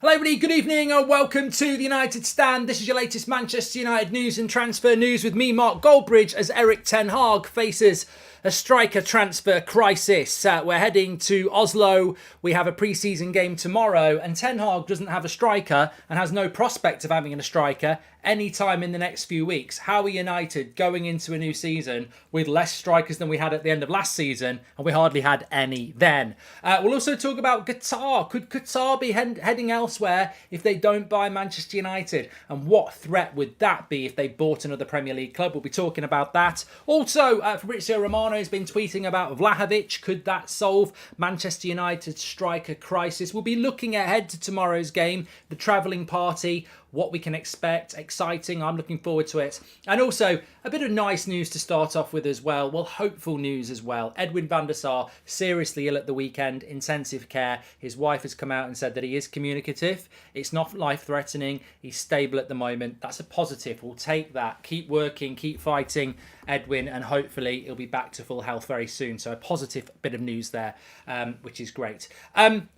Hello everybody, good evening and welcome to the United Stand. This is your latest Manchester United news and transfer news with me, Mark Goldbridge, as Erik ten Hag faces a striker transfer crisis. We're heading to Oslo. We have a pre-season game tomorrow and Ten Hag doesn't have a striker and has no prospect of having a striker anytime in the next few weeks. How are United going into a new season with less strikers than we had at the end of last season, and we hardly had any then? We'll also talk about Qatar. Could Qatar be heading elsewhere if they don't buy Manchester United? And what threat would that be if they bought another Premier League club? We'll be talking about that. Also, Fabrizio Romano has been tweeting about Vlahovic. Could that solve Manchester United's striker crisis? We'll be looking ahead to tomorrow's game, the travelling party, what we can expect. Exciting. I'm looking forward to it. And also a bit of nice news to start off with as well. Well, hopeful news as well. Edwin van der Sar, seriously ill at the weekend, intensive care. His wife has come out and said that he is communicative. It's not life-threatening. He's stable at the moment. That's a positive. We'll take that. Keep working, keep fighting, Edwin, and hopefully he'll be back to full health very soon. So a positive bit of news there, which is great.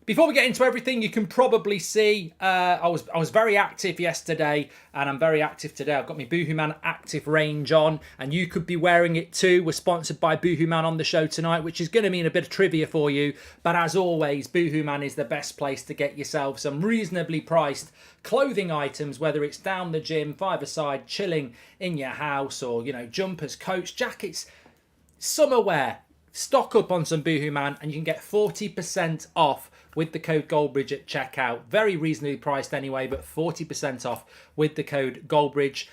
Before we get into everything, you can probably see I was very active yesterday and I'm very active today. I've got my Boohooman Active range on and you could be wearing it too. We're sponsored by Boohooman on the show tonight, which is going to mean a bit of trivia for you. But as always, Boohooman is the best place to get yourself some reasonably priced clothing items, whether it's down the gym, five-a-side, chilling in your house, or, you know, jumpers, coats, jackets, summer wear. Stock up on some Boohooman and you can get 40% off with the code Goldbridge at checkout. Very reasonably priced anyway, but 40% off with the code Goldbridge.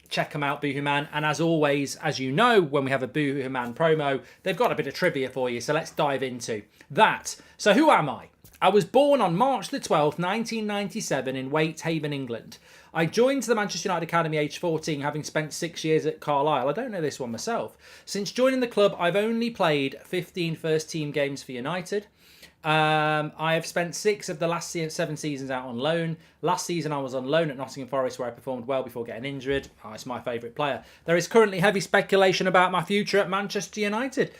Check them out, Boohooman. And as always, as you know, when we have a Boohooman promo, they've got a bit of trivia for you. So let's dive into that. So who am I? I was born on March the 12th, 1997 in Whitehaven, England. I joined the Manchester United Academy aged 14, having spent 6 years at Carlisle. I don't know this one myself. Since joining the club, I've only played 15 first-team games for United. I have spent 6 of the last 7 seasons out on loan. Last season I was on loan at Nottingham Forest, where I performed well before getting injured. Oh, it's my favourite player. There is currently heavy speculation about my future at Manchester United.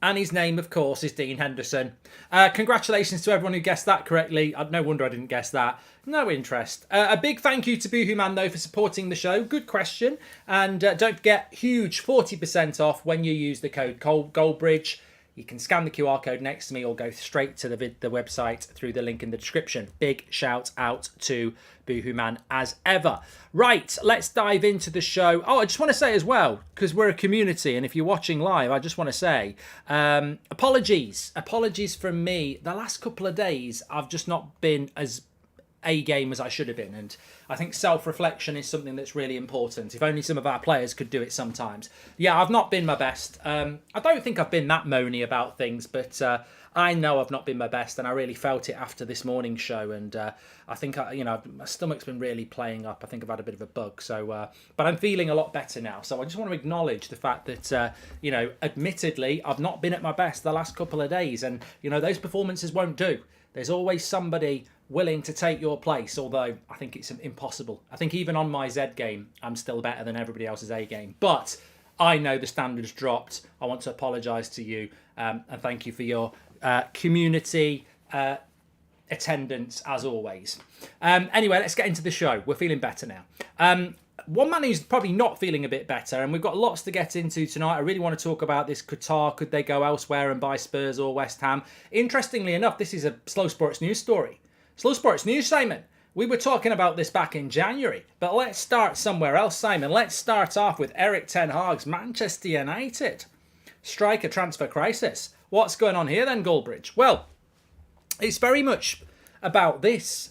And his name, of course, is Dean Henderson. Congratulations to everyone who guessed that correctly. No wonder I didn't guess that. No interest. A big thank you to Boohooman, though, for supporting the show. Good question. And don't forget, huge 40% off when you use the code Goldbridge. You can scan the QR code next to me or go straight to the website through the link in the description. Big shout out to Boohooman as ever. Right, let's dive into the show. Oh, I just want to say as well, because we're a community, and if you're watching live, I just want to say, apologies from me. The last couple of days, I've just not been as A-game as I should have been, and I think self-reflection is something that's really important. If only some of our players could do it sometimes. Yeah, I've not been my best. I don't think I've been that moany about things, but I know I've not been my best, and I really felt it after this morning's show, and I think, my stomach's been really playing up. I think I've had a bit of a bug, so but I'm feeling a lot better now. So I just want to acknowledge the fact that, admittedly, I've not been at my best the last couple of days, and, those performances won't do. There's always somebody willing to take your place, although I think it's impossible. I think even on my Z game, I'm still better than everybody else's A game. But I know the standard's dropped. I want to apologise to you and thank you for your community attendance, as always. Anyway, let's get into the show. We're feeling better now. One man who's probably not feeling a bit better, and we've got lots to get into tonight. I really want to talk about this Qatar. Could they go elsewhere and buy Spurs or West Ham? Interestingly enough, this is a Slow Sports News story. Slow Sports News, Simon. We were talking about this back in January, but let's start somewhere else, Simon. Let's start off with Erik ten Hag's Manchester United striker transfer crisis. What's going on here then, Goldbridge? Well, it's very much about this.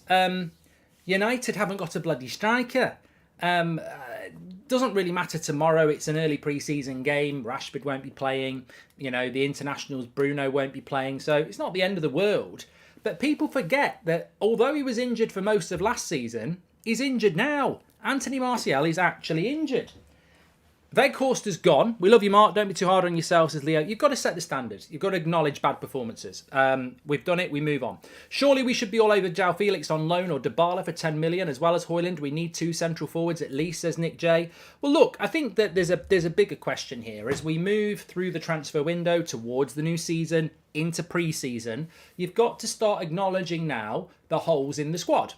United haven't got a bloody striker. Doesn't really matter tomorrow. It's an early pre-season game. Rashford won't be playing. The internationals, Bruno won't be playing. So it's not the end of the world. But people forget that although he was injured for most of last season, he's injured now. Anthony Martial is actually injured. Weghorst has gone. We love you, Mark. Don't be too hard on yourself, says Leo. You've got to set the standards. You've got to acknowledge bad performances. We've done it. We move on. Surely we should be all over João Felix on loan or Dybala for 10 million as well as Højlund. We need 2 central forwards at least, says Nick J. Well, look, I think that there's a bigger question here. As we move through the transfer window towards the new season, into pre-season, you've got to start acknowledging now the holes in the squad.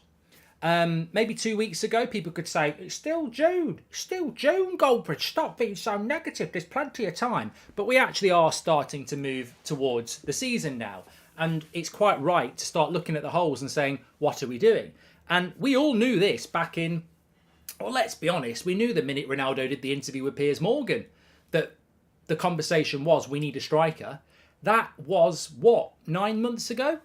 Maybe 2 weeks ago, people could say, it's still June, Goldbridge, stop being so negative, there's plenty of time. But we actually are starting to move towards the season now. And it's quite right to start looking at the holes and saying, what are we doing? And we all knew this back in, well, let's be honest, we knew the minute Ronaldo did the interview with Piers Morgan, that the conversation was, we need a striker. That was, what, 9 months ago?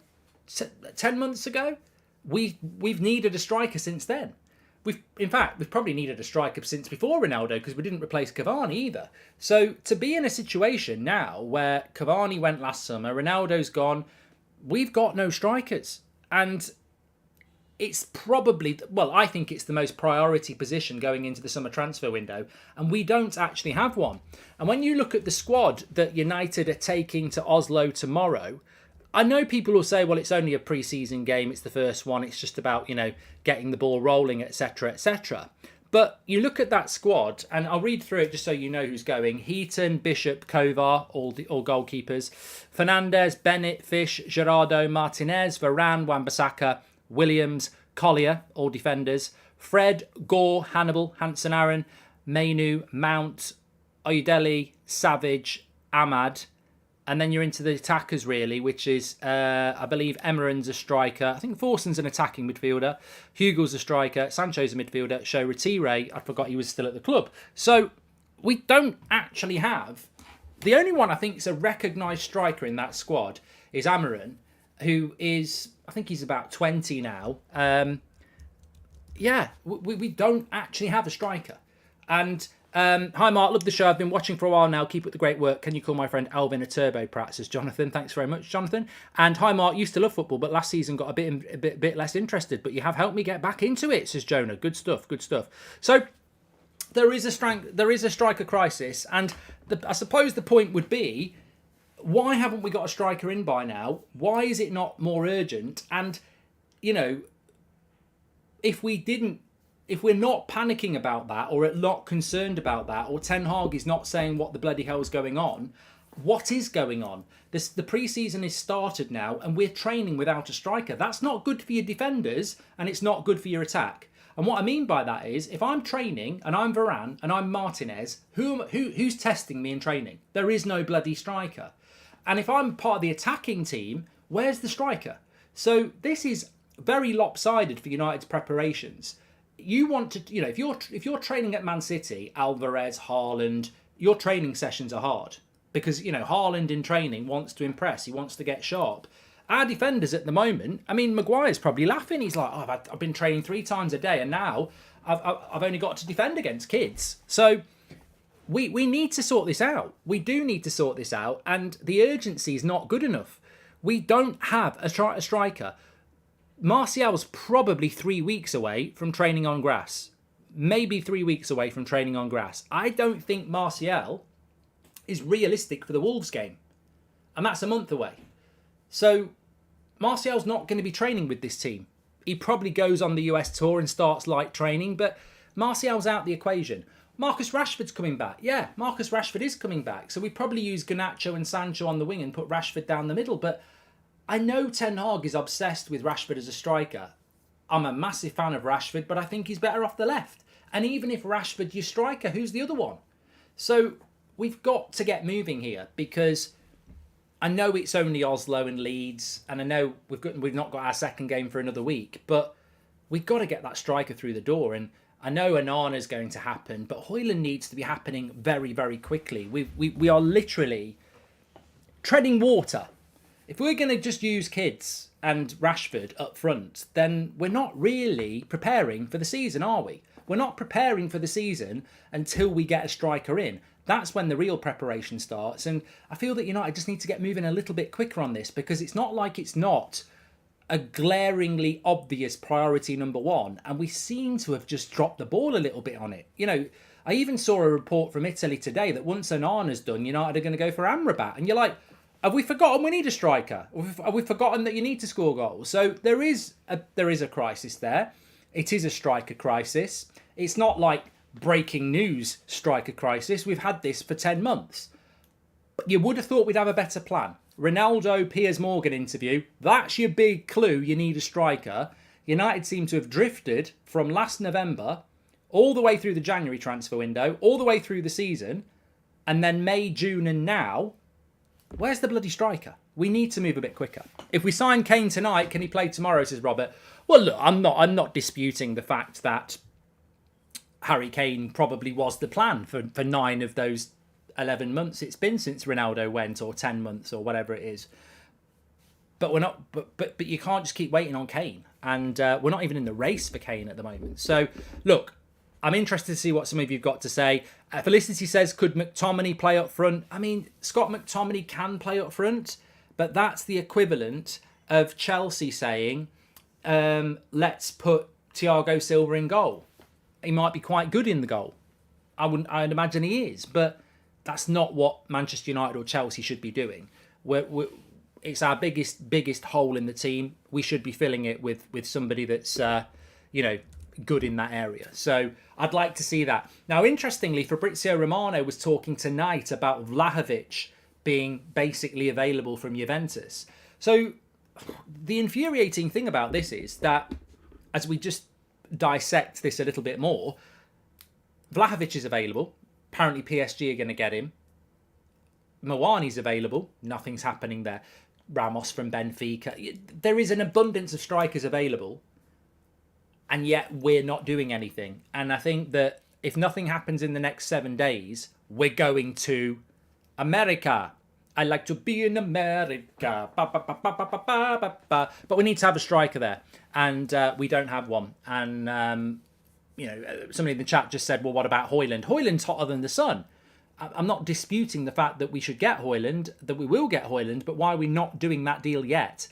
10 months ago? We've needed a striker since then. We've probably needed a striker since before Ronaldo because we didn't replace Cavani either. So to be in a situation now where Cavani went last summer, Ronaldo's gone, we've got no strikers. And it's probably, well, I think it's the most priority position going into the summer transfer window, and we don't actually have one. And when you look at the squad that United are taking to Oslo tomorrow, I know people will say, well, it's only a pre-season game, it's the first one, it's just about, getting the ball rolling, etc., etc. But you look at that squad, and I'll read through it just so you know who's going. Heaton, Bishop, Kovar, all goalkeepers. Fernandes, Bennett, Fish, Gerardo, Martinez, Varane, Wan-Bissaka, Williams, Collier, all defenders. Fred, Gore, Hannibal, Hansen Aaron, Mainu, Mount, Oyedele, Savage, Ahmad. And then you're into the attackers, really, which is, I believe, Emmeren's a striker. I think Forson's an attacking midfielder. Hugel's a striker. Sancho's a midfielder. Show Retire, I forgot he was still at the club. So we don't actually have... The only one I think is a recognised striker in that squad is Ammeren, who is... I think he's about 20 now. We don't actually have a striker. And... hi Mark, love the show. I've been watching for a while now. Keep up the great work. Can you call my friend Alvin a turbo prat? Says Jonathan. Thanks very much, Jonathan. And hi Mark, used to love football, but last season got a bit less interested. But you have helped me get back into it, says Jonah. Good stuff. So there is a striker crisis, and I suppose the point would be, why haven't we got a striker in by now? Why is it not more urgent? And if we're not panicking about that, or not concerned about that, or Ten Hag is not saying what the bloody hell's going on, what is going on? The pre-season is started now, and we're training without a striker. That's not good for your defenders, and it's not good for your attack. And what I mean by that is, if I'm training, and I'm Varane, and I'm Martinez, who's testing me in training? There is no bloody striker. And if I'm part of the attacking team, where's the striker? So this is very lopsided for United's preparations. You want to, if you're training at Man City, Alvarez, Haaland, your training sessions are hard because, Haaland in training wants to impress. He wants to get sharp. Our defenders at the moment, Maguire's probably laughing. He's like, I've been training 3 times a day and now I've only got to defend against kids. So we need to sort this out. We do need to sort this out, and the urgency is not good enough. We don't have a striker. Martial's probably 3 weeks away from training on grass. Maybe 3 weeks away from training on grass. I don't think Martial is realistic for the Wolves game. And that's a month away. So Martial's not going to be training with this team. He probably goes on the US tour and starts light training, but Martial's out the equation. Marcus Rashford's coming back. Yeah, Marcus Rashford is coming back. So we probably use Garnacho and Sancho on the wing and put Rashford down the middle, but I know Ten Hag is obsessed with Rashford as a striker. I'm a massive fan of Rashford, but I think he's better off the left. And even if Rashford's your striker, who's the other one? So we've got to get moving here, because I know it's only Oslo and Leeds, and I know we've not got our second game for another week, but we've got to get that striker through the door. And I know Onana's going to happen, but Højlund needs to be happening very, very quickly. We are literally treading water. If we're going to just use kids and Rashford up front, then we're not really preparing for the season, are we? We're not preparing for the season until we get a striker in. That's when the real preparation starts. And I feel that United just need to get moving a little bit quicker on this, because it's not like it's not a glaringly obvious priority number one. And we seem to have just dropped the ball a little bit on it. I even saw a report from Italy today that once Onana's done, United are going to go for Amrabat. And you're like, have we forgotten we need a striker? Have we forgotten that you need to score goals? So there is a crisis there. It is a striker crisis. It's not like breaking news striker crisis. We've had this for 10 months. But you would have thought we'd have a better plan. Ronaldo, Piers Morgan interview. That's your big clue. You need a striker. United seem to have drifted from last November all the way through the January transfer window, all the way through the season, and then May, June, and now, where's the bloody striker? We need to move a bit quicker. If we sign Kane tonight, can he play tomorrow, says Robert? Well, look, I'm not disputing the fact that Harry Kane probably was the plan for 9 of those 11 months it's been since Ronaldo went, or 10 months, or whatever it is. But we're not. But you can't just keep waiting on Kane, and we're not even in the race for Kane at the moment. So, look, I'm interested to see what some of you've got to say. Felicity says, could McTominay play up front? I mean, Scott McTominay can play up front, but that's the equivalent of Chelsea saying, let's put Thiago Silva in goal. He might be quite good in the goal. I'd imagine he is, but that's not what Manchester United or Chelsea should be doing. It's our biggest hole in the team. We should be filling it with somebody that's, good in that area. So I'd like to see that. Now, interestingly, Fabrizio Romano was talking tonight about Vlahovic being basically available from Juventus. So the infuriating thing about this is that, as we just dissect this a little bit more, Vlahovic is available. Apparently PSG are going to get him. Mawani's available. Nothing's happening there. Ramos from Benfica. There is an abundance of strikers available, and yet we're not doing anything. And I think that if nothing happens in the next 7 days, we're going to America. I like to be in America. Ba, ba, ba, ba, ba, ba, ba, ba. But we need to have a striker there, and we don't have one. And somebody in the chat just said, well, what about Højlund? Højlund's hotter than the sun. I'm not disputing the fact that we should get Højlund, that we will get Højlund, but why are we not doing that deal yet?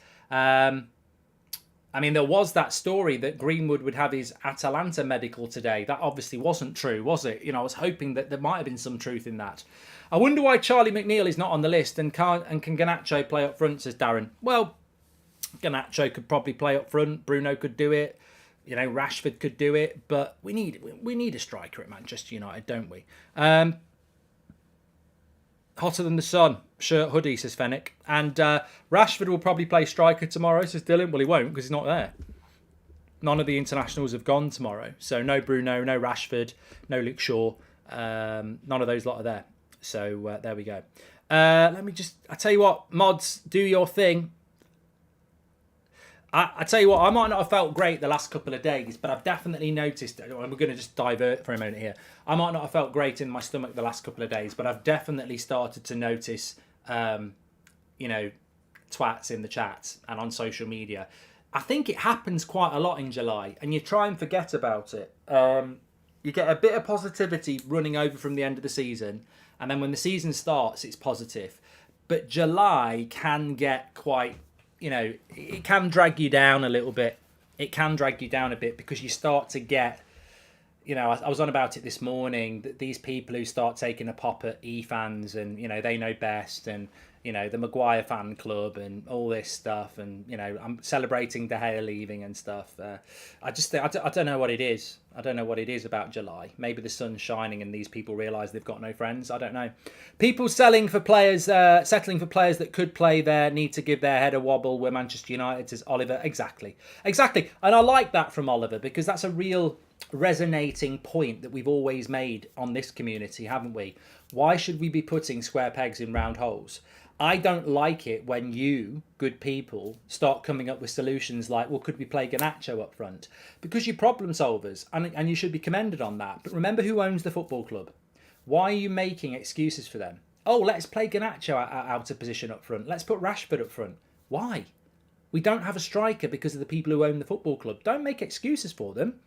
There was that story that Greenwood would have his Atalanta medical today. That obviously wasn't true, was it? I was hoping that there might have been some truth in that. I wonder why Charlie McNeil is not on the list and can Garnacho play up front, says Darren. Well, Garnacho could probably play up front. Bruno could do it. Rashford could do it. But we need a striker at Manchester United, don't we? Hotter than the sun. Shirt, hoodie, says Fennec. And Rashford will probably play striker tomorrow, says Dylan. Well, he won't because he's not there. None of the internationals have gone tomorrow. So no Bruno, no Rashford, no Luke Shaw. None of those lot are there. So there we go. I tell you what, mods, do your thing. I tell you what, I might not have felt great the last couple of days, but I've definitely noticed, and we're going to just divert for a minute here. I might not have felt great in my stomach the last couple of days, but I've definitely started to notice, twats in the chat and on social media. I think it happens quite a lot in July, and you try and forget about it. You get a bit of positivity running over from the end of the season, and then when the season starts, it's positive. But July can get quite... it can drag you down a little bit. It can drag you down a bit because you start to get, I was on about it this morning, that these people who start taking a pop at E-fans and, they know best, and, the Maguire fan club and all this stuff, and, I'm celebrating De Gea leaving and stuff. I just think, I don't know what it is. I don't know what it is about July. Maybe the sun's shining and these people realise they've got no friends. I don't know. People settling for players that could play there need to give their head a wobble. Where Manchester United, says Oliver. Exactly. And I like that from Oliver, because that's a real resonating point that we've always made on this community, haven't we? Why should we be putting square pegs in round holes? I don't like it when you, good people, start coming up with solutions like, well, could we play Garnacho up front? Because you're problem solvers, and you should be commended on that. But remember who owns the football club. Why are you making excuses for them? Oh, let's play Garnacho out of position up front. Let's put Rashford up front. Why? We don't have a striker because of the people who own the football club. Don't make excuses for them.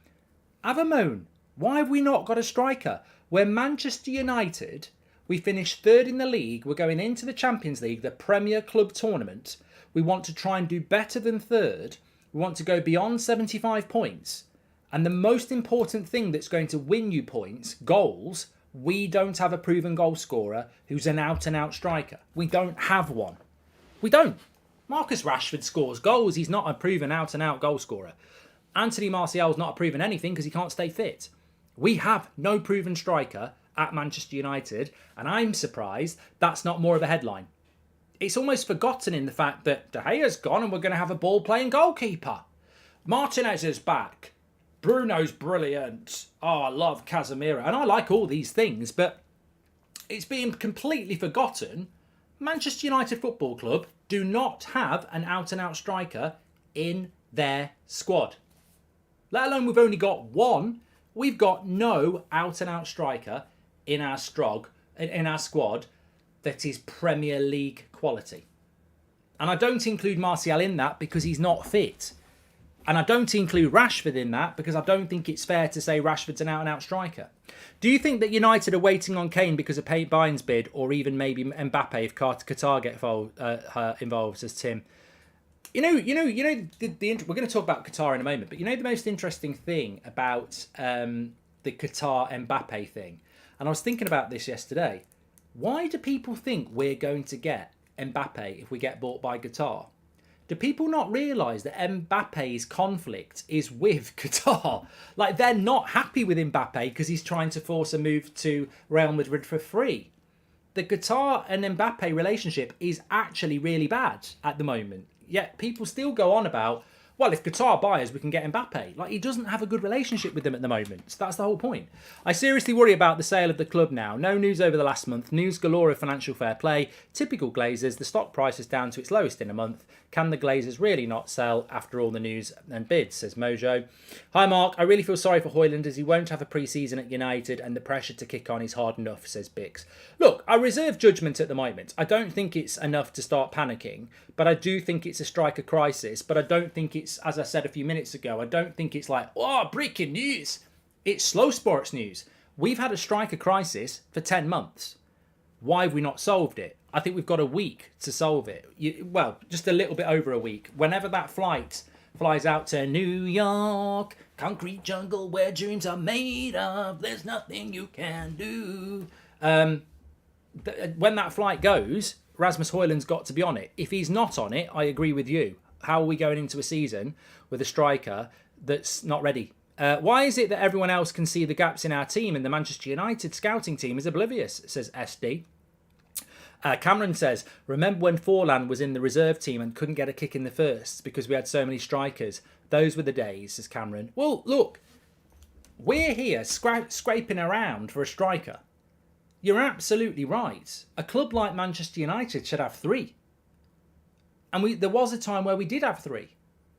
Have a moan. Why have we not got a striker? We're Manchester United... We finished third in the league. We're going into the Champions League, the Premier Club tournament. We want to try and do better than third. We want to go beyond 75 points. And the most important thing that's going to win you points, goals, we don't have a proven goal scorer who's an out-and-out striker. We don't have one. We don't. Marcus Rashford scores goals. He's not a proven out-and-out goal scorer. Anthony Martial's not a proven anything because he can't stay fit. We have no proven striker at Manchester United, and I'm surprised that's not more of a headline. It's almost forgotten in the fact that De Gea's gone and we're going to have a ball-playing goalkeeper. Martinez is back. Bruno's brilliant. Oh, I love Casemiro. And I like all these things, but it's being completely forgotten. Manchester United Football Club do not have an out-and-out striker in their squad. Let alone we've only got one. We've got no out-and-out striker in our squad that is Premier League quality. And I don't include Martial in that because he's not fit. And I don't include Rashford in that because I don't think it's fair to say Rashford's an out-and-out striker. Do you think that United are waiting on Kane because of Payne Bynes' bid, or even maybe Mbappe if Qatar get involved, says Tim? We're going to talk about Qatar in a moment, but the most interesting thing about the Qatar Mbappe thing, and I was thinking about this yesterday, why do people think we're going to get Mbappe if we get bought by Qatar? Do people not realise that Mbappe's conflict is with Qatar? Like, they're not happy with Mbappe because he's trying to force a move to Real Madrid for free. The Qatar and Mbappe relationship is actually really bad at the moment. Yet people still go on about, well, if Qatar buy us, we can get Mbappe. Like, he doesn't have a good relationship with them at the moment. So that's the whole point. I seriously worry about the sale of the club now. No news over the last month. News galore of financial fair play. Typical Glazers. The stock price is down to its lowest in a month. Can the Glazers really not sell after all the news and bids, says Mojo. Hi, Mark. I really feel sorry for Højlund as he won't have a pre-season at United and the pressure to kick on is hard enough, says Bix. Look, I reserve judgment at the moment. I don't think it's enough to start panicking, but I do think it's a striker crisis. But I don't think it's, as I said a few minutes ago, I don't think it's like, oh, breaking news. It's slow sports news. We've had a striker crisis for 10 months. Why have we not solved it? I think we've got a week to solve it. Just a little bit over a week. Whenever that flight flies out to New York, concrete jungle where dreams are made of, there's nothing you can do. When that flight goes, Rasmus Højlund's got to be on it. If he's not on it, I agree with you. How are we going into a season with a striker that's not ready? Why is it that everyone else can see the gaps in our team and the Manchester United scouting team is oblivious, says SD. Cameron says, remember when Forlan was in the reserve team and couldn't get a kick in the first because we had so many strikers? Those were the days, says Cameron. Well, look, we're here scraping around for a striker. You're absolutely right. A club like Manchester United should have 3. And there was a time where we did have 3.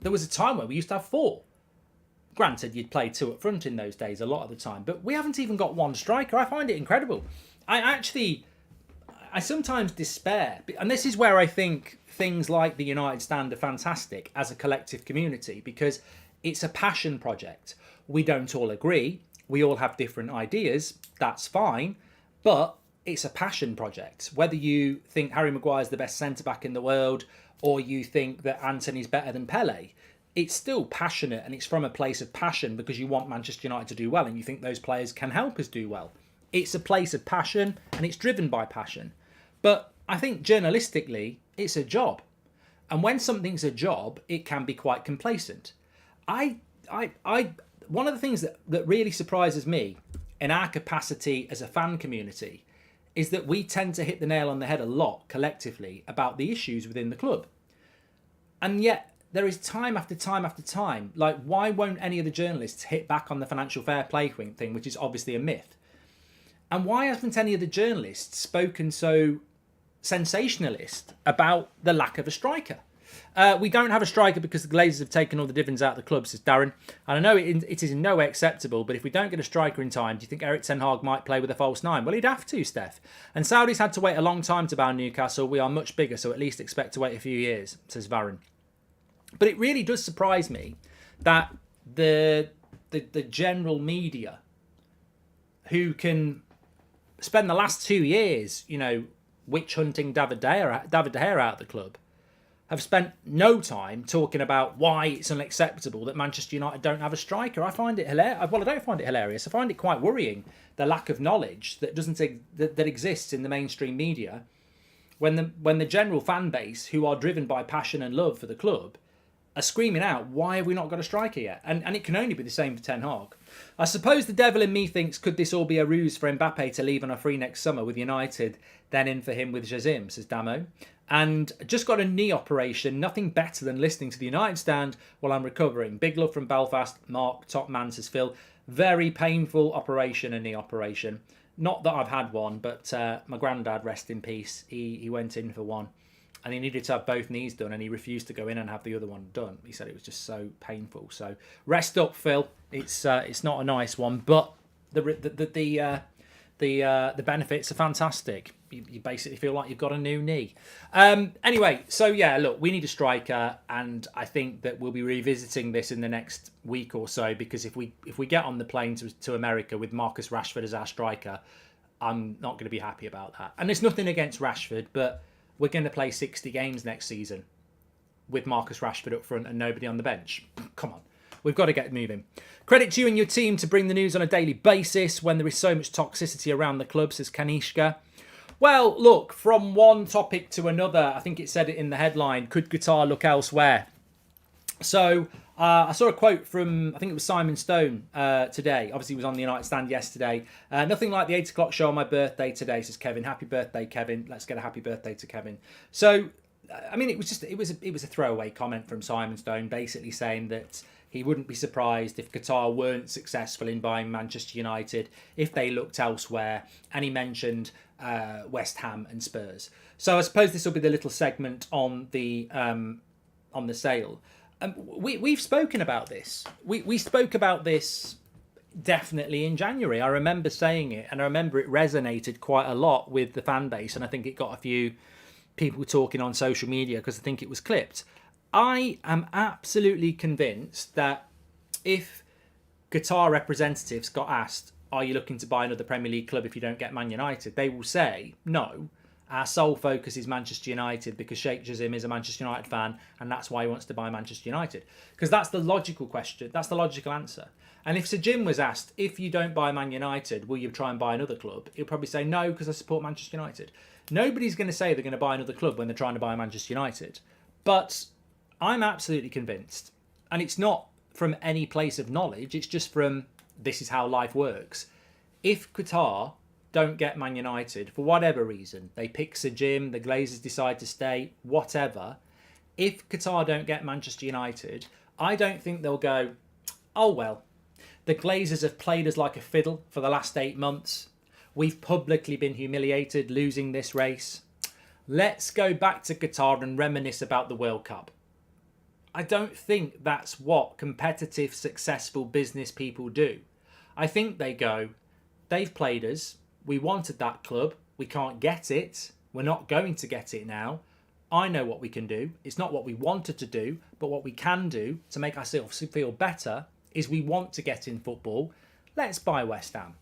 There was a time where we used to have 4. Granted, you'd play 2 up front in those days a lot of the time, but we haven't even got 1 striker. I find it incredible. I sometimes despair, and this is where I think things like the United Stand are fantastic as a collective community, because it's a passion project. We don't all agree. We all have different ideas. That's fine. But it's a passion project. Whether you think Harry Maguire's the best centre-back in the world or you think that Anthony's better than Pele, it's still passionate, and it's from a place of passion because you want Manchester United to do well and you think those players can help us do well. It's a place of passion and it's driven by passion. But I think journalistically, it's a job. And when something's a job, it can be quite complacent. One of the things that really surprises me in our capacity as a fan community is that we tend to hit the nail on the head a lot collectively about the issues within the club. And yet there is time after time after time, like, why won't any of the journalists hit back on the financial fair play thing, which is obviously a myth? And why hasn't any of the journalists spoken so sensationalist about the lack of a striker? We don't have a striker because the Glazers have taken all the dividends out of the club, says Darren. And I know it is in no way acceptable, but if we don't get a striker in time, do you think Erik ten Hag might play with a false 9? Well, he'd have to, Steph. And Saudis had to wait a long time to buy Newcastle. We are much bigger, so at least expect to wait a few years, says Varun. But it really does surprise me that the general media, who can spend the last 2 years, witch hunting David De Gea out of the club, have spent no time talking about why it's unacceptable that Manchester United don't have a striker. I find it hilarious. Well, I don't find it hilarious. I find it quite worrying, the lack of knowledge that that exists in the mainstream media when the general fan base, who are driven by passion and love for the club, are screaming out, why have we not got a striker yet? And it can only be the same for Ten Hag. I suppose the devil in me thinks, could this all be a ruse for Mbappe to leave on a free next summer with United, then in for him with Jazim, says Damo. And just got a knee operation, nothing better than listening to the United Stand while I'm recovering. Big love from Belfast, Mark, top man, says Phil. Very painful operation, a knee operation. Not that I've had one, but my granddad, rest in peace, he went in for one. And he needed to have both knees done, and he refused to go in and have the other one done. He said it was just so painful. So rest up, Phil. It's not a nice one, but the benefits are fantastic. You basically feel like you've got a new knee. Anyway, so yeah, look, we need a striker, and I think that we'll be revisiting this in the next week or so, because if we get on the plane to America with Marcus Rashford as our striker, I'm not going to be happy about that. And there's nothing against Rashford, but we're going to play 60 games next season with Marcus Rashford up front and nobody on the bench. Come on. We've got to get moving. Credit to you and your team to bring the news on a daily basis when there is so much toxicity around the club, says Kanishka. Well, look, from one topic to another, I think it said it in the headline, could Qatar look elsewhere? So I saw a quote from, I think it was Simon Stone today. Obviously, he was on the United Stand yesterday. Nothing like the 8 o'clock show on my birthday today, says Kevin. Happy birthday, Kevin. Let's get a happy birthday to Kevin. So, I mean, it was a throwaway comment from Simon Stone, basically saying that he wouldn't be surprised if Qatar weren't successful in buying Manchester United if they looked elsewhere. And he mentioned West Ham and Spurs. So I suppose this will be the little segment on the sale. We've spoken about this. We spoke about this definitely in January. I remember saying it, and I remember it resonated quite a lot with the fan base, and I think it got a few people talking on social media because I think it was clipped. I am absolutely convinced that if Qatar representatives got asked, are you looking to buy another Premier League club if you don't get Man United, they will say, no, our sole focus is Manchester United because Sheikh Jazim is a Manchester United fan and that's why he wants to buy Manchester United. Because that's the logical question. That's the logical answer. And if Sir Jim was asked, if you don't buy Man United, will you try and buy another club? He'll probably say, no, because I support Manchester United. Nobody's going to say they're going to buy another club when they're trying to buy Manchester United. But I'm absolutely convinced, and it's not from any place of knowledge, it's just from this is how life works. If Qatar don't get Man United, for whatever reason, they pick Sir Jim, the Glazers decide to stay, whatever, if Qatar don't get Manchester United, I don't think they'll go, oh well, the Glazers have played us like a fiddle for the last 8 months. We've publicly been humiliated losing this race. Let's go back to Qatar and reminisce about the World Cup. I don't think that's what competitive, successful business people do. I think they go, they've played us. We wanted that club. We can't get it. We're not going to get it now. I know what we can do. It's not what we wanted to do, but what we can do to make ourselves feel better is we want to get in football. Let's buy West Ham.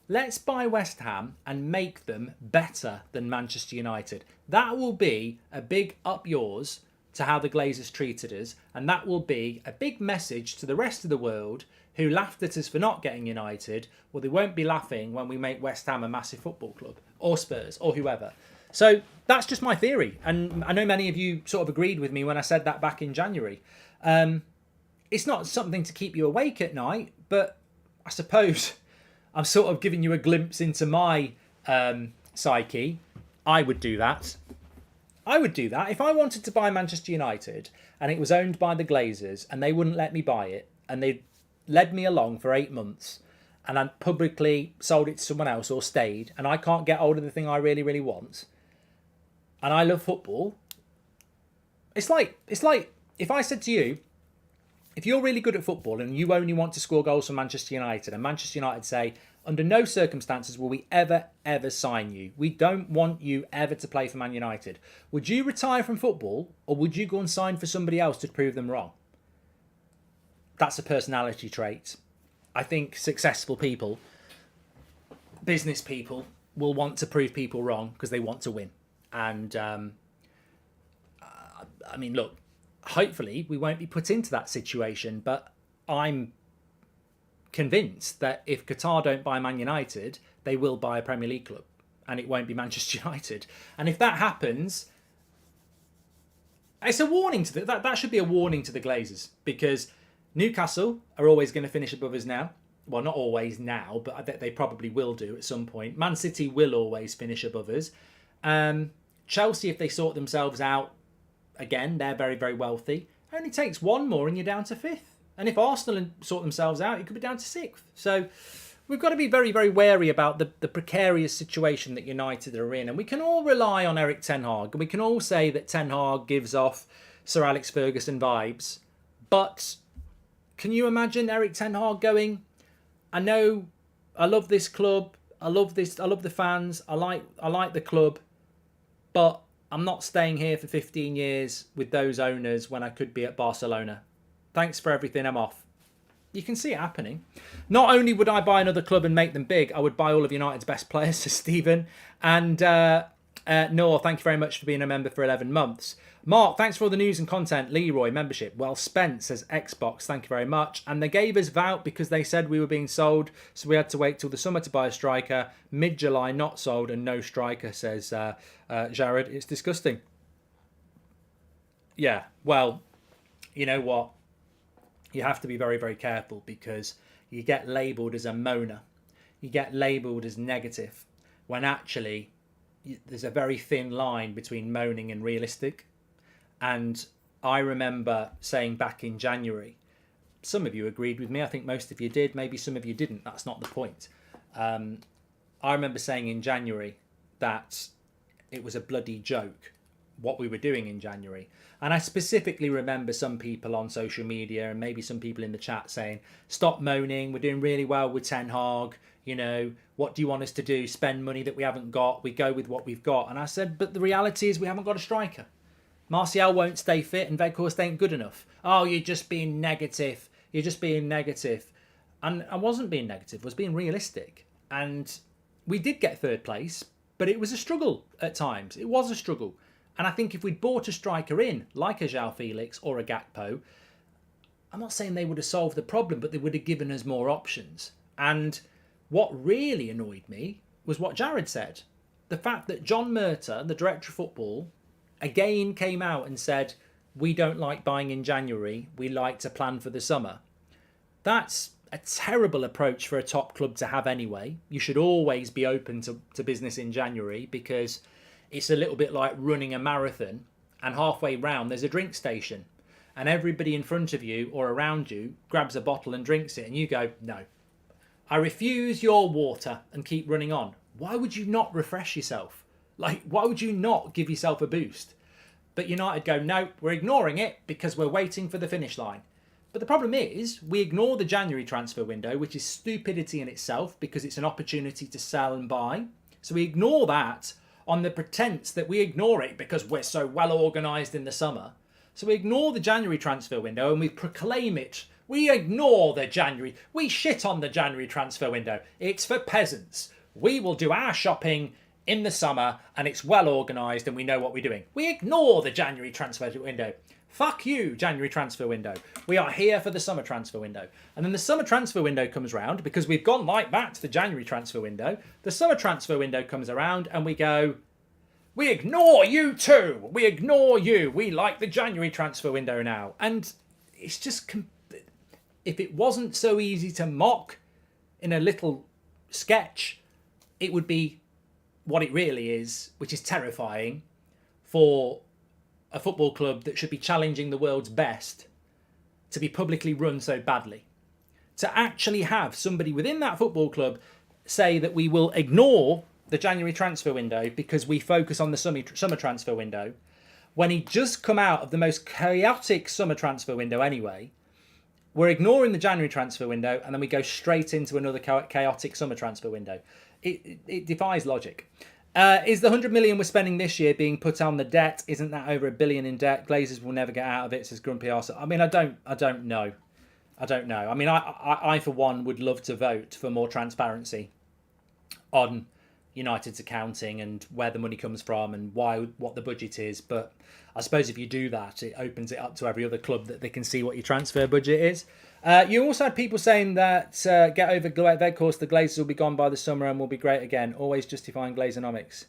Let's buy West Ham and make them better than Manchester United. That will be a big up yours to how the Glazers treated us, and that will be a big message to the rest of the world who laughed at us for not getting United. Well, they won't be laughing when we make West Ham a massive football club, or Spurs, or whoever. So that's just my theory, and I know many of you sort of agreed with me when I said that back in January. It's not something to keep you awake at night, but I suppose I'm sort of giving you a glimpse into my psyche. I would do that. If I wanted to buy Manchester United and it was owned by the Glazers and they wouldn't let me buy it and they led me along for 8 months and I publicly sold it to someone else or stayed and I can't get hold of the thing I really, really want and I love football, it's like if I said to you, if you're really good at football and you only want to score goals for Manchester United and Manchester United say, under no circumstances will we ever sign you. We don't want you ever to play for Man United. Would you retire from football or would you go and sign for somebody else to prove them wrong? That's a personality trait. I think successful people, business people, will want to prove people wrong because they want to win. And I mean, look, hopefully we won't be put into that situation, but I'm convinced that if Qatar don't buy Man United, they will buy a Premier League club, and it won't be Manchester United. And if that happens, it's a warning to that should be a warning to the Glazers, because Newcastle are always going to finish above us now. Well, not always now, but I bet they probably will do at some point. Man City will always finish above us. Chelsea, if they sort themselves out, again, they're very, very wealthy. It only takes one more and you're down to 5th. And if Arsenal sort themselves out, it could be down to 6th. So we've got to be very, very wary about the precarious situation that United are in. And we can all rely on Eric Ten Hag. And we can all say that Ten Hag gives off Sir Alex Ferguson vibes. But can you imagine Eric Ten Hag going, I know I love this club. I love the fans. I like the club. But I'm not staying here for 15 years with those owners when I could be at Barcelona. Thanks for everything, I'm off. You can see it happening. Not only would I buy another club and make them big, I would buy all of United's best players, to Stephen. And Noor, thank you very much for being a member for 11 months. Mark, thanks for all the news and content. Leroy, membership. Well spent, says Xbox. Thank you very much. And they gave us Vout because they said we were being sold, so we had to wait till the summer to buy a striker. Mid-July, not sold, and no striker, says Jared. It's disgusting. Yeah, well, you know what? You have to be very, very careful, because you get labelled as a moaner. You get labelled as negative, when actually there's a very thin line between moaning and realistic. And I remember saying back in January, some of you agreed with me, I think most of you did, maybe some of you didn't, that's not the point. I remember saying in January that it was a bloody joke what we were doing in January. And I specifically remember some people on social media and maybe some people in the chat saying, stop moaning, we're doing really well with Ten Hag, you know, what do you want us to do? Spend money that we haven't got, we go with what we've got. And I said, but the reality is we haven't got a striker. Martial won't stay fit and Weghorst ain't good enough. Oh, you're just being negative. You're just being negative. And I wasn't being negative, I was being realistic. And we did get 3rd place, but it was a struggle at times. It was a struggle. And I think if we'd bought a striker in, like a João Felix or a Gakpo, I'm not saying they would have solved the problem, but they would have given us more options. And what really annoyed me was what Jared said. The fact that John Murtagh, the director of football, again came out and said, we don't like buying in January, we like to plan for the summer. That's a terrible approach for a top club to have anyway. You should always be open to business in January, because it's a little bit like running a marathon and halfway round there's a drink station and everybody in front of you or around you grabs a bottle and drinks it and you go, no, I refuse your water, and keep running on. Why would you not refresh yourself? Like, why would you not give yourself a boost? But United go, no, we're ignoring it because we're waiting for the finish line. But the problem is we ignore the January transfer window, which is stupidity in itself because it's an opportunity to sell and buy. So we ignore that on the pretense that we ignore it because we're so well organised in the summer. So we ignore the January transfer window and we proclaim it. We ignore the January. We shit on the January transfer window. It's for peasants. We will do our shopping in the summer and it's well organised and we know what we're doing. We ignore the January transfer window. Fuck you, January transfer window. We are here for the summer transfer window. And then the summer transfer window comes round because we've gone like that to the January transfer window. The summer transfer window comes around and we go, we ignore you too. We ignore you. We like the January transfer window now. And it's just, if it wasn't so easy to mock in a little sketch, it would be what it really is, which is terrifying for a football club that should be challenging the world's best to be publicly run so badly. To actually have somebody within that football club say that we will ignore the January transfer window because we focus on the summer transfer window, when he'd just come out of the most chaotic summer transfer window anyway. We're ignoring the January transfer window and then we go straight into another chaotic summer transfer window. It defies logic. Is the 100 million we're spending this year being put on the debt? Isn't that over $1 billion in debt? Glazers will never get out of it, says Grumpy Arse. I mean, I don't know. I don't know. I mean, I for one would love to vote for more transparency on United's accounting and where the money comes from and what the budget is. But I suppose if you do that, it opens it up to every other club that they can see what your transfer budget is. You also had people saying that get over Weghorst, the Glazers will be gone by the summer and will be great again. Always justifying Glazonomics.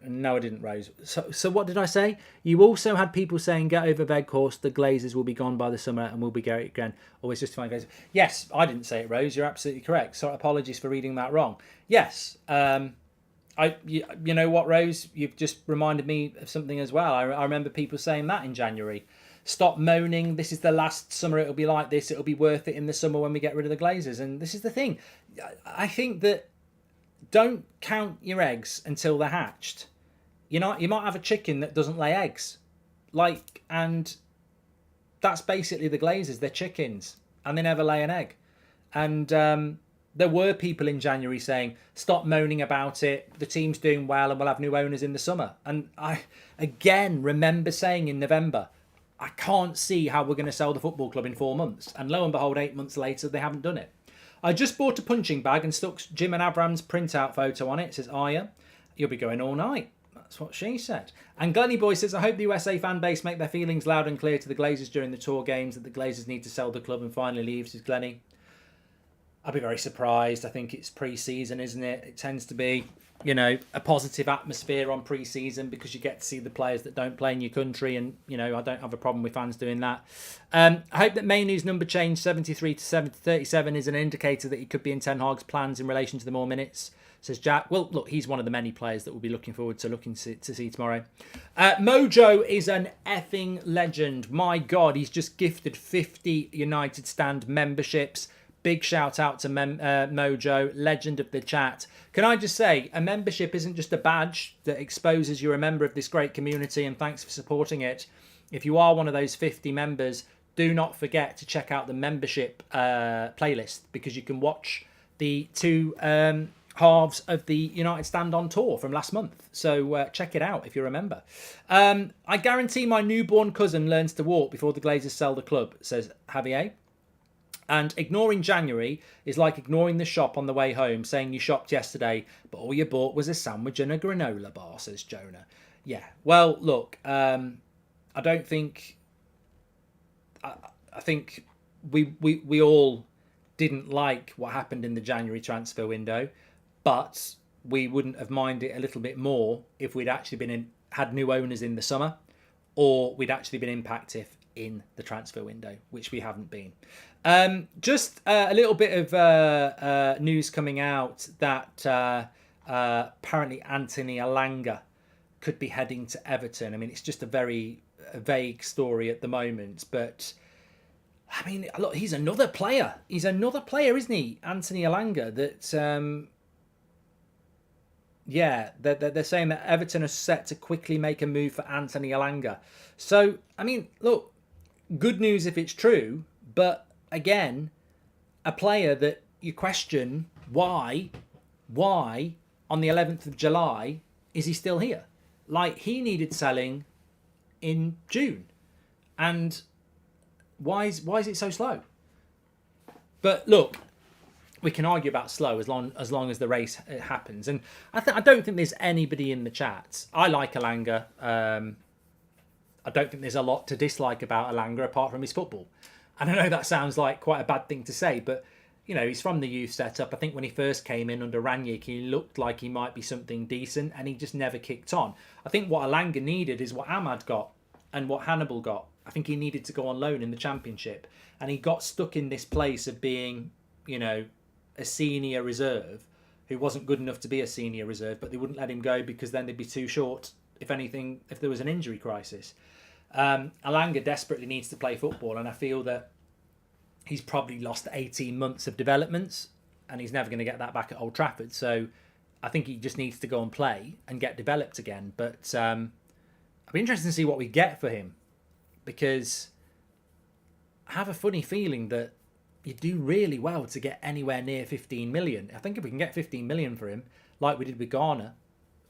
No, I didn't, Rose. So what did I say? You also had people saying get over Weghorst, the Glazers will be gone by the summer and will be great again. Always justifying Glazers. Yes, I didn't say it, Rose. You're absolutely correct. So apologies for reading that wrong. Yes. You know what, Rose? You've just reminded me of something as well. I remember people saying that in January. Stop moaning. This is the last summer it'll be like this. It'll be worth it in the summer when we get rid of the Glazers. And this is the thing. I think that don't count your eggs until they're hatched. You might have a chicken that doesn't lay eggs. And that's basically the Glazers. They're chickens. And they never lay an egg. And there were people in January saying, stop moaning about it. The team's doing well and we'll have new owners in the summer. And I, again, remember saying in November, I can't see how we're going to sell the football club in 4 months. And lo and behold, 8 months later, they haven't done it. I just bought a punching bag and stuck Jim and Abram's printout photo on it. It says, Aya, you'll be going all night. That's what she said. And Glenny Boy says, I hope the USA fan base make their feelings loud and clear to the Glazers during the tour games that the Glazers need to sell the club and finally leave, says Glenny. I'll be very surprised. I think it's pre-season, isn't it? It tends to be, a positive atmosphere on pre-season because you get to see the players that don't play in your country. And, I don't have a problem with fans doing that. I hope that Mainoo's number change 73 to 37 is an indicator that he could be in Ten Hag's plans in relation to the more minutes, says Jack. Well, look, he's one of the many players that we'll be looking forward to see tomorrow. Mojo is an effing legend. My God, he's just gifted 50 United Stand memberships. Big shout out to Mojo, legend of the chat. Can I just say, a membership isn't just a badge that exposes you're a member of this great community, and thanks for supporting it. If you are one of those 50 members, do not forget to check out the membership playlist, because you can watch the two halves of the United Stand on tour from last month. So check it out if you're a member. I guarantee my newborn cousin learns to walk before the Glazers sell the club, says Javier. And ignoring January is like ignoring the shop on the way home, saying you shopped yesterday, but all you bought was a sandwich and a granola bar, says Jonah. Yeah, well, look, I don't think... I think we all didn't like what happened in the January transfer window, but we wouldn't have minded it a little bit more if we'd actually had new owners in the summer, or we'd actually been impacted in the transfer window, which we haven't been. Just a little bit of news coming out that apparently Anthony Elanga could be heading to Everton. I mean, it's just a very vague story at the moment, but I mean, look, he's another player. He's another player, isn't he? Anthony Elanga, that... they're saying that Everton are set to quickly make a move for Anthony Elanga. So, I mean, look, good news if it's true, but again, a player that you question why on the 11th of July is he still here? Like, he needed selling in June. And why is it so slow? But look, we can argue about slow as long as the race happens. And I don't think there's anybody in the chat. I like Elanga. I don't think there's a lot to dislike about Elanga apart from his football. And I know that sounds like quite a bad thing to say, but he's from the youth setup. I think when he first came in under Rangnick, he looked like he might be something decent, and he just never kicked on. I think what Elanga needed is what Ahmad got and what Hannibal got. I think he needed to go on loan in the Championship, and he got stuck in this place of being, a senior reserve who wasn't good enough to be a senior reserve, but they wouldn't let him go because then they'd be too short, if there was an injury crisis. Elanga desperately needs to play football, and I feel that he's probably lost 18 months of developments, and he's never going to get that back at Old Trafford. So I think he just needs to go and play and get developed again. But I'd be interested to see what we get for him, because I have a funny feeling that you do really well to get anywhere near 15 million. I think if we can get 15 million for him, like we did with Garner,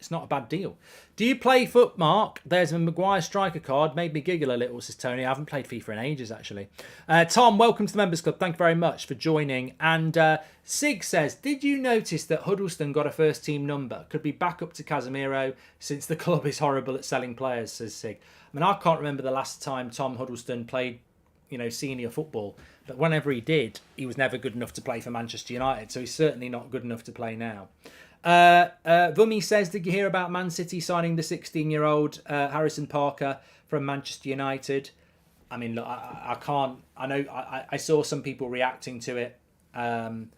It's not a bad deal. Do you play foot, Mark? There's a Maguire striker card. Made me giggle a little, says Tony. I haven't played FIFA in ages, actually. Tom, welcome to the Members Club. Thank you very much for joining. And Sig says, did you notice that Huddleston got a first team number? Could be back up to Casemiro since the club is horrible at selling players, says Sig. I mean, I can't remember the last time Tom Huddleston played, senior football. But whenever he did, he was never good enough to play for Manchester United. So he's certainly not good enough to play now. Vummy says, did you hear about Man City signing the 16-year-old Harrison Parker from Manchester United? I mean, look, I can't. I know I saw some people reacting to it, and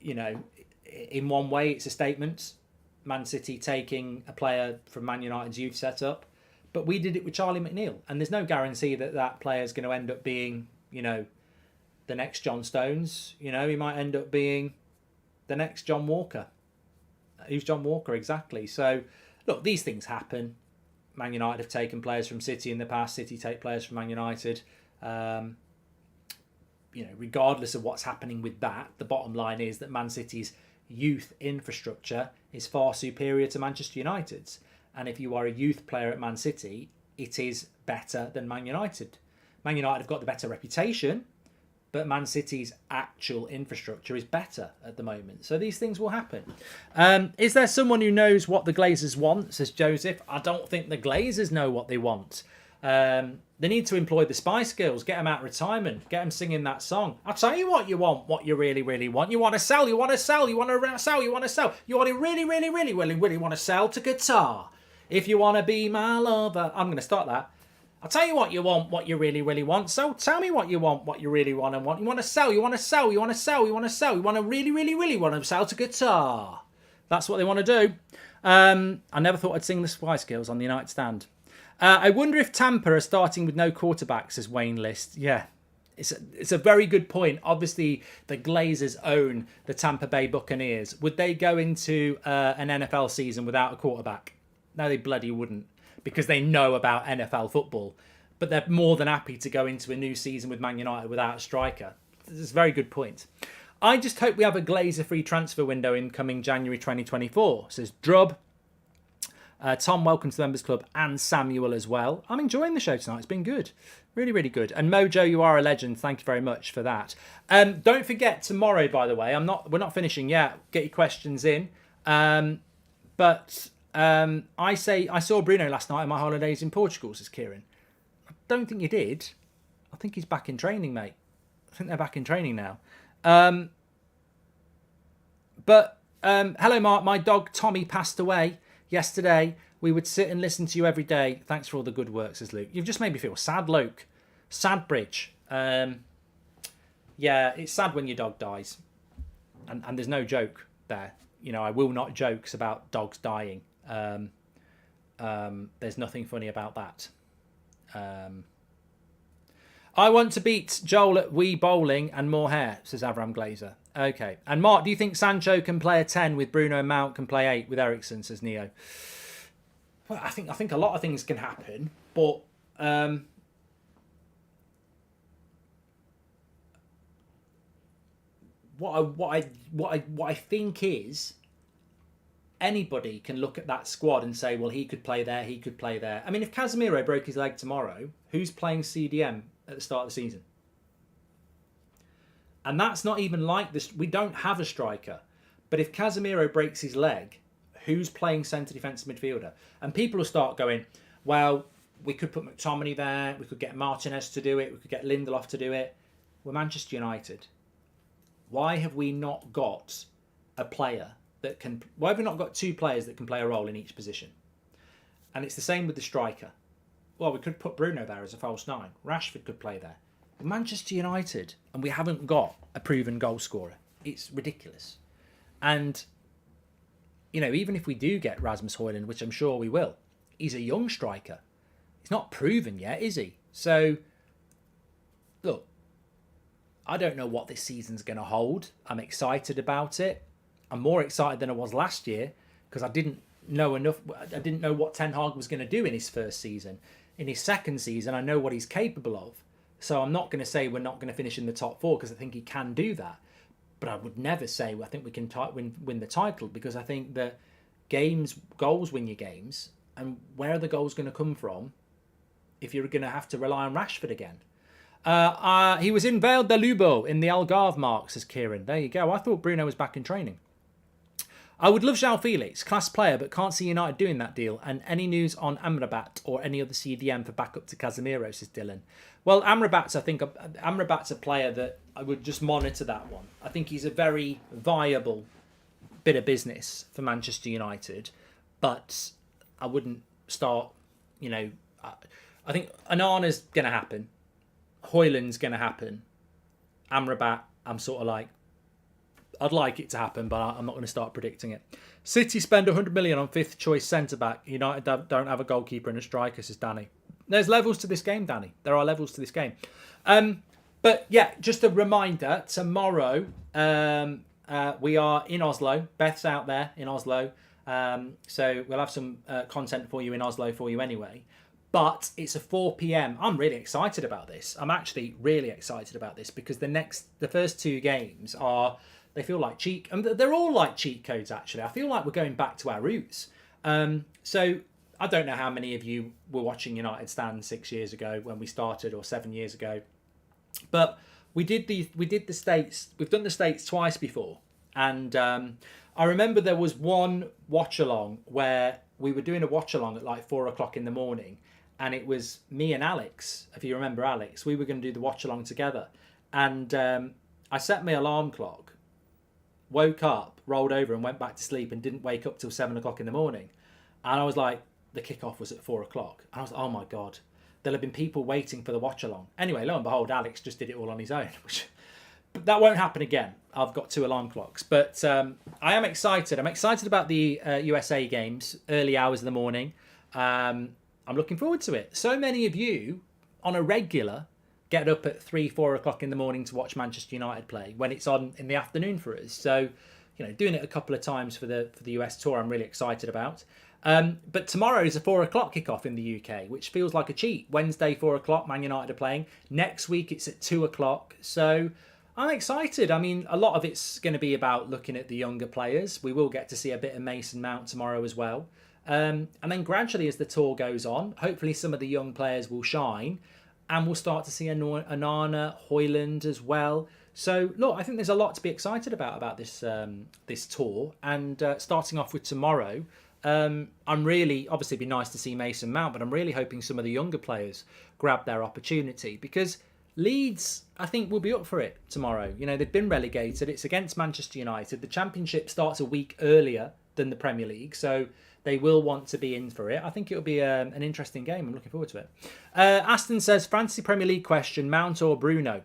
in one way, it's a statement. Man City taking a player from Man United's youth setup, but we did it with Charlie McNeil, and there's no guarantee that that player is going to end up being, the next John Stones. He might end up being the next John Walker. Who's John Walker exactly? So, look, these things happen. Man United have taken players from City in the past. City take players from Man United. Regardless of what's happening with that, the bottom line is that Man City's youth infrastructure is far superior to Manchester United's. And if you are a youth player at Man City, it is better than Man United. Man United have got the better reputation, but Man City's actual infrastructure is better at the moment. So these things will happen. Is there someone who knows what the Glazers want, says Joseph? I don't think the Glazers know what they want. They need to employ the Spice Girls, get them out of retirement, get them singing that song. I'll tell you what you want, what you really, really want. You want to sell, you want to sell, you want to sell, you want to sell. You want to really, really, really, really, really want to sell to Qatar. If you want to be my lover. I'm going to start that. I'll tell you what you want, what you really, really want. So tell me what you want, what you really want and want. You want to sell, you want to sell, you want to sell, you want to sell. You want to really, really, really want to sell to Qatar. That's what they want to do. I never thought I'd sing the Spice Girls on the United stand. I wonder if Tampa are starting with no quarterbacks, says Wayne List. Yeah, it's a very good point. Obviously, the Glazers own the Tampa Bay Buccaneers. Would they go into an NFL season without a quarterback? No, they bloody wouldn't, because they know about NFL football. But they're more than happy to go into a new season with Man United without a striker. It's a very good point. I just hope we have a Glazer-free transfer window in coming January 2024, says Drub. Tom, welcome to the Members Club, and Samuel as well. I'm enjoying the show tonight. It's been good. Really, really good. And Mojo, you are a legend. Thank you very much for that. Don't forget, tomorrow, by the way, we're not finishing yet. Get your questions in. I saw Bruno last night on my holidays in Portugal, says Kieran. I don't think you did. I think he's back in training, mate. I think they're back in training now. Hello, Mark. My dog Tommy passed away yesterday. We would sit and listen to you every day. Thanks for all the good work, says Luke. You've just made me feel sad, Luke. Sad bridge. Yeah, it's sad when your dog dies. And there's no joke there. I will not jokes about dogs dying. There's nothing funny about that. I want to beat Joel at Wii Bowling and more hair, says Avram Glazer. Okay. And Mark, do you think Sancho can play a 10 with Bruno and Mount can play 8 with Eriksen, says Neo? Well, I think a lot of things can happen, but what I think is anybody can look at that squad and say, well, he could play there, he could play there. I mean, if Casemiro broke his leg tomorrow, who's playing CDM at the start of the season? And that's not even like this. We don't have a striker. But if Casemiro breaks his leg, who's playing centre defensive midfielder? And people will start going, well, we could put McTominay there, we could get Martinez to do it, we could get Lindelof to do it. We're Manchester United. Why have we not got a player that can... Why have we not got 2 players that can play a role in each position? And it's the same with the striker. Well, we could put Bruno there as a false 9. Rashford could play there. We're Manchester United, and we haven't got a proven goal scorer. It's ridiculous. And, even if we do get Rasmus Højlund, which I'm sure we will, he's a young striker. He's not proven yet, is he? So, look, I don't know what this season's going to hold. I'm excited about it. I'm more excited than I was last year because I didn't know enough. I didn't know what Ten Hag was going to do in his first season. In his second season, I know what he's capable of. So I'm not going to say we're not going to finish in the top 4 because I think he can do that. But I would never say I think we can win the title, because I think that goals win you games. And where are the goals going to come from if you're going to have to rely on Rashford again? He was in Vale de Lubo in the Algarve, Mark, says Kieran. There you go. I thought Bruno was back in training. I would love João Felix, class player, but can't see United doing that deal. And any news on Amrabat or any other CDM for backup to Casemiro, says Dylan. Well, Amrabat's a player that I would just monitor that one. I think he's a very viable bit of business for Manchester United, but I wouldn't start, I think Onana's going to happen. Højlund's going to happen. Amrabat, I'm sort of like, I'd like it to happen, but I'm not going to start predicting it. City spend 100 million on fifth choice centre-back. United don't have a goalkeeper and a striker, says Danny. There's levels to this game, Danny. There are levels to this game. But yeah, just a reminder, tomorrow we are in Oslo. Beth's out there in Oslo. So we'll have some content for you in Oslo for you anyway. But it's a 4 p.m. I'm really excited about this. I'm actually really excited about this because the first two games they feel like cheat. And they're all like cheat codes, actually. I feel like we're going back to our roots. So I don't know how many of you were watching United Stand 6 years ago when we started, or 7 years ago. But we did the States. We've done the States twice before. And I remember there was one watch-along where we were doing a watch-along at like 4 o'clock in the morning. And it was me and Alex, if you remember Alex. We were going to do the watch-along together. And I set my alarm clock, woke up, rolled over and went back to sleep and didn't wake up till 7 o'clock in the morning. And I was like, the kickoff was at 4 o'clock. And I was like, oh my God, there'll have been people waiting for the watch-along. Anyway, lo and behold, Alex just did it all on his own. But that won't happen again. I've got 2 alarm clocks. But I am excited. I'm excited about the USA games, early hours of the morning. I'm looking forward to it. So many of you, on a regular, get up at 3-4 o'clock in the morning to watch Manchester United play when it's on in the afternoon for us. So, doing it a couple of times for the US tour, I'm really excited about. But tomorrow is a 4 o'clock kickoff in the UK, which feels like a cheat. Wednesday, 4 o'clock, Man United are playing. Next week, it's at 2 o'clock. So I'm excited. I mean, a lot of it's going to be about looking at the younger players. We will get to see a bit of Mason Mount tomorrow as well. And then gradually, as the tour goes on, hopefully some of the young players will shine, and we'll start to see Onana, Højlund as well. So, look, I think there's a lot to be excited about this this tour. And starting off with tomorrow, I'm really, obviously it'd be nice to see Mason Mount, but I'm really hoping some of the younger players grab their opportunity, because Leeds, I think, will be up for it tomorrow. They've been relegated. It's against Manchester United. The Championship starts a week earlier than the Premier League, so they will want to be in for it. I think it'll be an interesting game. I'm looking forward to it. Aston says, fantasy Premier League question, Mount or Bruno?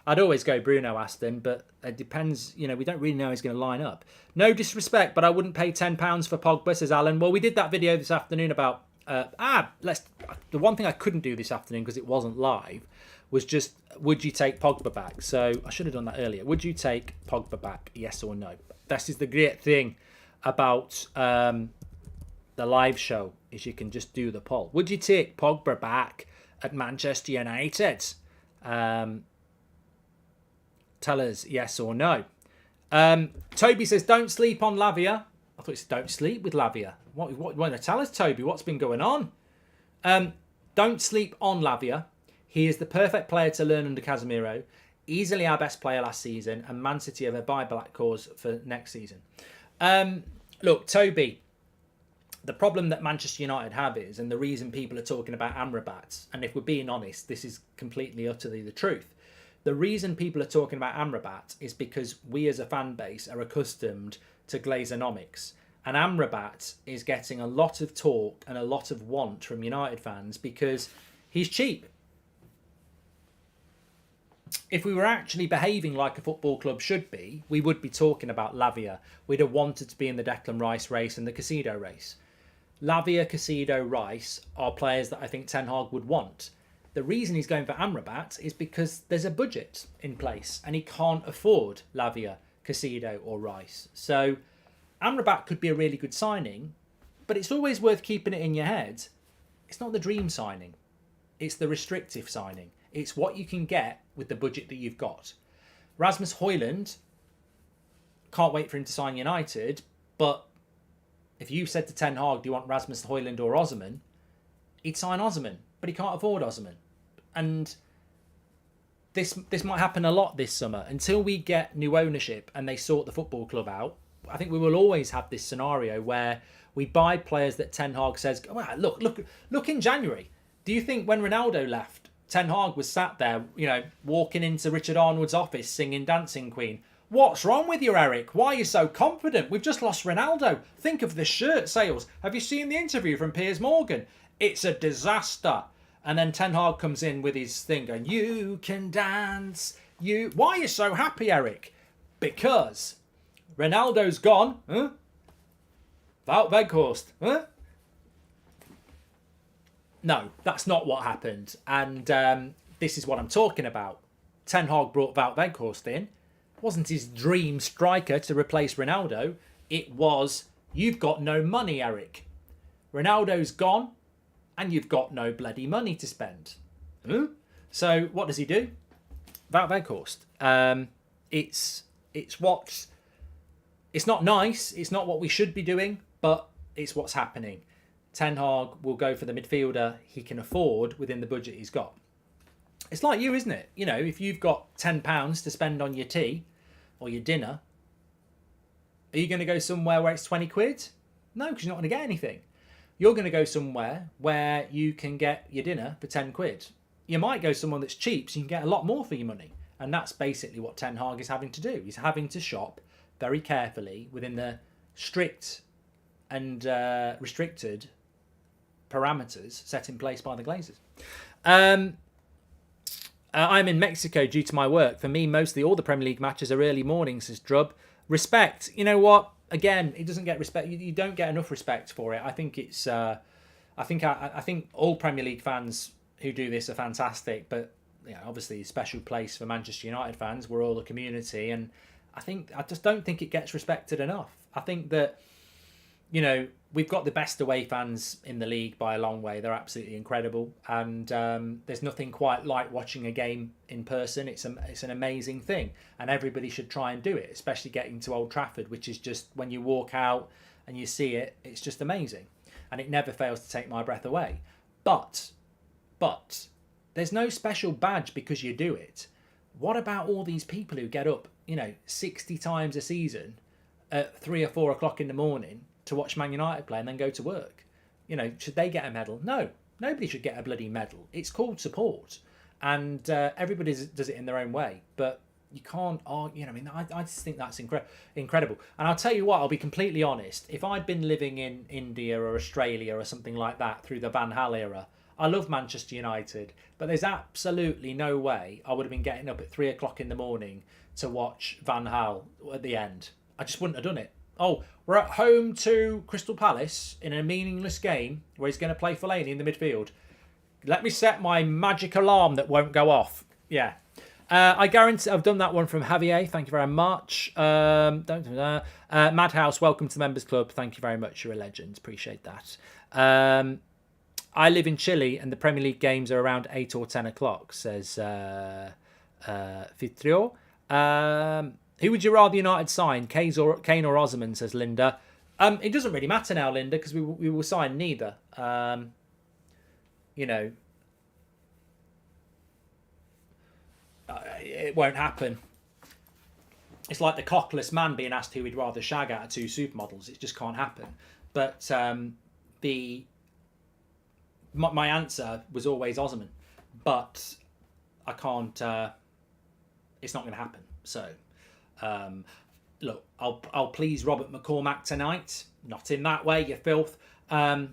I'd always go Bruno, Aston, but it depends. We don't really know how he's going to line up. No disrespect, but I wouldn't pay £10 for Pogba, says Alan. Well, we did that video this afternoon about... the one thing I couldn't do this afternoon because it wasn't live was just, would you take Pogba back? So I should have done that earlier. Would you take Pogba back, yes or no? This is the great thing about the live show, is you can just do the poll. Would you take Pogba back at Manchester United? Tell us yes or no. Toby says, don't sleep on Lavia. I thought he said, don't sleep with Lavia. What want to tell us, Toby? What's been going on? Don't sleep on Lavia. He is the perfect player to learn under Casemiro. Easily our best player last season, and Man City have a buyback clause for next season. Look, Toby, the problem that Manchester United have is, and the reason people are talking about Amrabat, and if we're being honest, this is completely, utterly the truth. The reason people are talking about Amrabat is because we as a fan base are accustomed to Glazonomics. And Amrabat is getting a lot of talk and a lot of want from United fans because he's cheap. If we were actually behaving like a football club should be, we would be talking about Lavia. We'd have wanted to be in the Declan Rice race and the Caicedo race. Lavia, Caicedo, Rice are players that I think Ten Hag would want. The reason he's going for Amrabat is because there's a budget in place and he can't afford Lavia, Caicedo or Rice. So Amrabat could be a really good signing, but it's always worth keeping it in your head. It's not the dream signing. It's the restrictive signing. It's what you can get with the budget that you've got. Rasmus Højlund, can't wait for him to sign United, but if you said to Ten Hag, do you want Rasmus Højlund or Osimhen, he'd sign Osimhen, but he can't afford Osimhen. And this might happen a lot this summer. Until we get new ownership and they sort the football club out, I think we will always have this scenario where we buy players that Ten Hag says, oh, look in January. Do you think when Ronaldo left, Ten Hag was sat there, walking into Richard Arnold's office singing Dancing Queen? What's wrong with you, Eric? Why are you so confident? We've just lost Ronaldo. Think of the shirt sales. Have you seen the interview from Piers Morgan? It's a disaster. And then Ten Hag comes in with his thing going, you can dance. Why are you so happy, Eric? Because Ronaldo's gone. Huh? Wout Weghorst. Huh? No, that's not what happened. And this is what I'm talking about. Ten Hag brought Wout Weghorst in. It wasn't his dream striker to replace Ronaldo. It was, you've got no money, Eric. Ronaldo's gone and you've got no bloody money to spend. Huh? So what does he do? Wout Weghorst. It's not nice. It's not what we should be doing, but it's what's happening. Ten Hag will go for the midfielder he can afford within the budget he's got. It's like you, isn't it? If you've got £10 to spend on your tea or your dinner, are you going to go somewhere where it's 20 quid? No, because you're not going to get anything. You're going to go somewhere where you can get your dinner for 10 quid. You might go somewhere that's cheap so you can get a lot more for your money. And that's basically what Ten Hag is having to do. He's having to shop very carefully within the strict and restricted parameters set in place by the Glazers. I'm in Mexico due to my work. For me, mostly all the Premier League matches are early mornings, says Drub. Respect. You know what? Again, it doesn't get respect. You don't get enough respect for it. I think it's. I think all Premier League fans who do this are fantastic, but obviously a special place for Manchester United fans. We're all a community, and I just don't think it gets respected enough. I think that we've got the best away fans in the league by a long way. They're absolutely incredible. And there's nothing quite like watching a game in person. It's an amazing thing. And everybody should try and do it, especially getting to Old Trafford, which is just, when you walk out and you see it, it's just amazing. And it never fails to take my breath away. But there's no special badge because you do it. What about all these people who get up, 60 times a season at 3 or 4 o'clock in the morning to watch Man United play and then go to work? Should they get a medal? No, nobody should get a bloody medal. It's called support, and everybody does it in their own way. But you can't argue. I just think that's incredible. And I'll tell you what, I'll be completely honest. If I'd been living in India or Australia or something like that through the Van Gaal era, I love Manchester United, but there's absolutely no way I would have been getting up at 3 o'clock in the morning to watch Van Gaal at the end. I just wouldn't have done it. Oh, we're at home to Crystal Palace in a meaningless game where he's going to play Fellaini in the midfield. Let me set my magic alarm that won't go off. Yeah. I guarantee I've done that one from Javier. Thank you very much. Don't do that. Madhouse, welcome to the Members Club. Thank you very much. You're a legend. Appreciate that. I live in Chile and the Premier League games are around 8 or 10 o'clock, says Fitrio. Who would you rather United sign, Kane or Osimhen, says Linda. It doesn't really matter now, Linda, because we will sign neither. It won't happen. It's like the cockless man being asked who he'd rather shag out of two supermodels. It just can't happen. But my answer was always Osimhen. But I can't... it's not going to happen. So... look, I'll please Robert McCormack tonight. Not in that way, you filth. I'd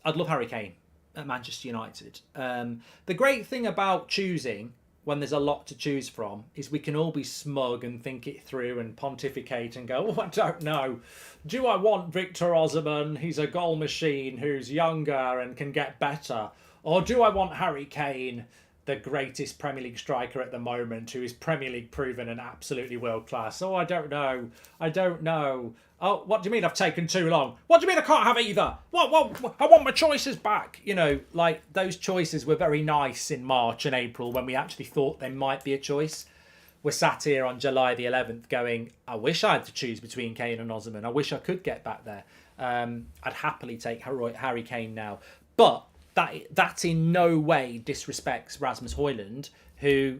love Harry Kane at Manchester United. The great thing about choosing when there's a lot to choose from is we can all be smug and think it through and pontificate and go, I don't know. Do I want Victor Osimhen? He's a goal machine who's younger and can get better. Or do I want Harry Kane, the greatest Premier League striker at the moment, who is Premier League proven and absolutely world class? Oh, I don't know. Oh, what do you mean I've taken too long? What do you mean I can't have either? What? I want my choices back. Those choices were very nice in March and April when we actually thought there might be a choice. We're sat here on July the 11th going, I wish I had to choose between Kane and Osimhen. I wish I could get back there. I'd happily take Harry Kane now. But that in no way disrespects Rasmus Højlund, who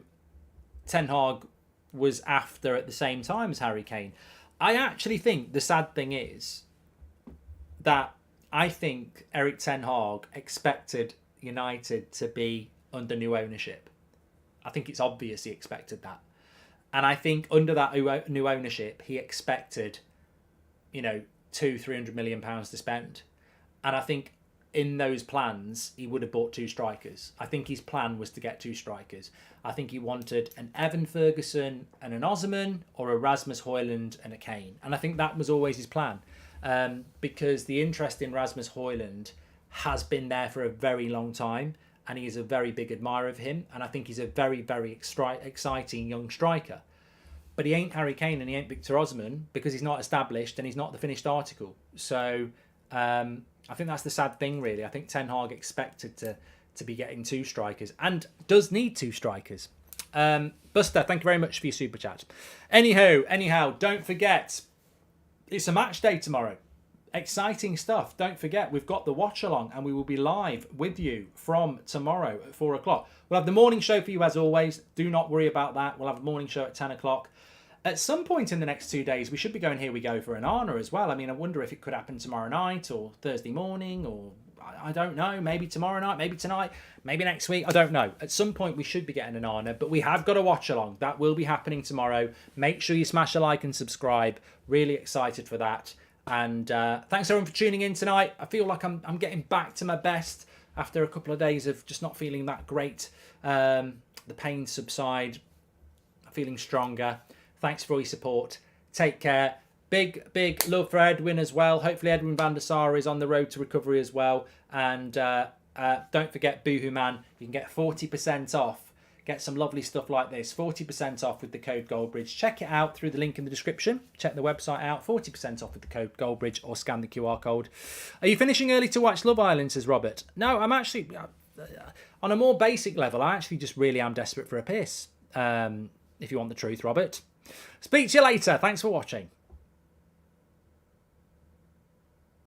Ten Hag was after at the same time as Harry Kane. I actually think the sad thing is that I think Erik Ten Hag expected United to be under new ownership. I think it's obvious he expected that. And I think under that new ownership, he expected, 200-300 million pounds to spend. And I think in those plans, he would have bought 2 strikers. I think his plan was to get 2 strikers. I think he wanted an Evan Ferguson and an Osman, or a Rasmus Højlund and a Kane. And I think that was always his plan. Because the interest in Rasmus Højlund has been there for a very long time, and he is a very big admirer of him, and I think he's a very, very exciting young striker. But he ain't Harry Kane and he ain't Victor Osman, because he's not established and he's not the finished article. So I think that's the sad thing, really. I think Ten Hag expected to be getting 2 strikers, and does need 2 strikers. Buster, thank you very much for your super chat. Anyhow, don't forget, it's a match day tomorrow. Exciting stuff. Don't forget, we've got the watch along, and we will be live with you from tomorrow at 4 o'clock. We'll have the morning show for you as always. Do not worry about that. We'll have a morning show at 10 o'clock. At some point in the next 2 days, we should be going Here We Go for an Arna as well. I mean, I wonder if it could happen tomorrow night or Thursday morning, or I don't know. Maybe tomorrow night, maybe tonight, maybe next week. I don't know. At some point, we should be getting an Arna, but we have got a watch along. That will be happening tomorrow. Make sure you smash a like and subscribe. Really excited for that. And thanks everyone for tuning in tonight. I feel like I'm getting back to my best after a couple of days of just not feeling that great. The pain subside. I'm feeling stronger. Thanks for all your support. Take care. Big love for Edwin as well. Hopefully Edwin van der Sar is on the road to recovery as well. And don't forget, Boohoo Man, you can get 40% off. Get some lovely stuff like this. 40% off with the code Goldbridge. Check it out through the link in the description. Check the website out. 40% off with the code Goldbridge, or scan the QR code. Are you finishing early to watch Love Island, says Robert? No, I'm actually, on a more basic level, I actually just really am desperate for a piss. If you want the truth, Robert. Speak to you later. Thanks for watching.